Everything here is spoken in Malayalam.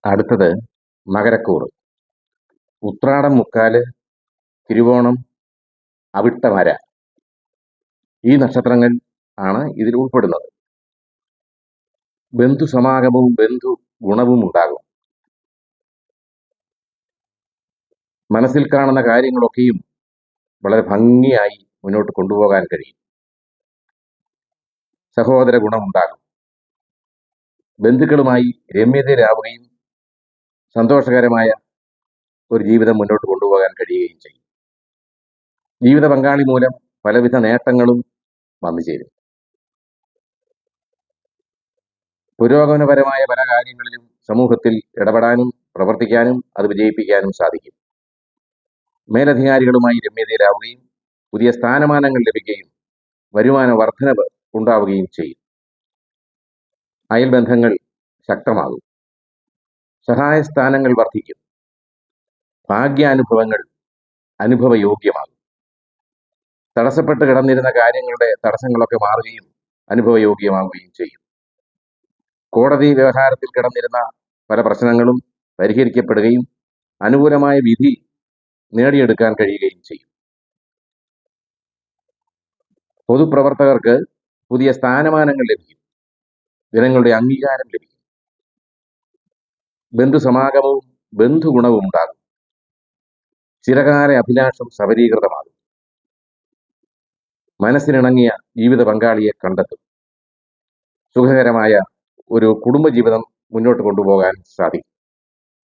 അടുത്തത് മകരക്കൂറ്. ഉത്രാടം, മുക്കാല്, തിരുവോണം, അവിട്ടമര ഈ നക്ഷത്രങ്ങൾ ആണ് ഇതിൽ ഉൾപ്പെടുന്നത്. ബന്ധു സമാഗമവും ബന്ധു ഗുണവും ഉണ്ടാകും. മനസ്സിൽ കാണുന്ന കാര്യങ്ങളൊക്കെയും വളരെ ഭംഗിയായി മുന്നോട്ട് കൊണ്ടുപോകാൻ കഴിയും. സഹോദര ഗുണമുണ്ടാകും. ബന്ധുക്കളുമായി രമ്യതയിലാവുകയും സന്തോഷകരമായ ഒരു ജീവിതം മുന്നോട്ട് കൊണ്ടുപോകാൻ കഴിയുകയും ചെയ്യും. ജീവിത പങ്കാളി മൂലം പലവിധ നേട്ടങ്ങളും വന്നു ചേരും. പുരോഗമനപരമായ പല കാര്യങ്ങളിലും സമൂഹത്തിൽ ഇടപെടാനും പ്രവർത്തിക്കാനും അത് വിജയിപ്പിക്കാനും സാധിക്കും. മേലധികാരികളുമായി രമ്യതയിലാവുകയും പുതിയ സ്ഥാനമാനങ്ങൾ ലഭിക്കുകയും വരുമാന വർധനവ് ഉണ്ടാവുകയും ചെയ്യും. അയൽബന്ധങ്ങൾ ശക്തമാകും. സഹായസ്ഥാനങ്ങൾ വർദ്ധിക്കും. ഭാഗ്യാനുഭവങ്ങൾ അനുഭവയോഗ്യമാകും. തടസ്സപ്പെട്ട് കിടന്നിരുന്ന കാര്യങ്ങളുടെ തടസ്സങ്ങളൊക്കെ മാറുകയും അനുഭവയോഗ്യമാവുകയും ചെയ്യും. കോടതി വ്യവഹാരത്തിൽ കിടന്നിരുന്ന പല പ്രശ്നങ്ങളും പരിഹരിക്കപ്പെടുകയും അനുകൂലമായ വിധി നേടിയെടുക്കാൻ കഴിയുകയും ചെയ്യും. പൊതുപ്രവർത്തകർക്ക് പുതിയ സ്ഥാനമാനങ്ങൾ ലഭിക്കും. ജനങ്ങളുടെ അംഗീകാരം ലഭിക്കും. ബന്ധുസമാഗമവും ബന്ധുഗുണവും ഉണ്ടാകും. ചിരകാല അഭിലാഷം സബലീകൃതമാകും. മനസ്സിനിണങ്ങിയ ജീവിത പങ്കാളിയെ കണ്ടെത്തും. സുഖകരമായ ഒരു കുടുംബജീവിതം മുന്നോട്ട് കൊണ്ടുപോകാൻ സാധിക്കും.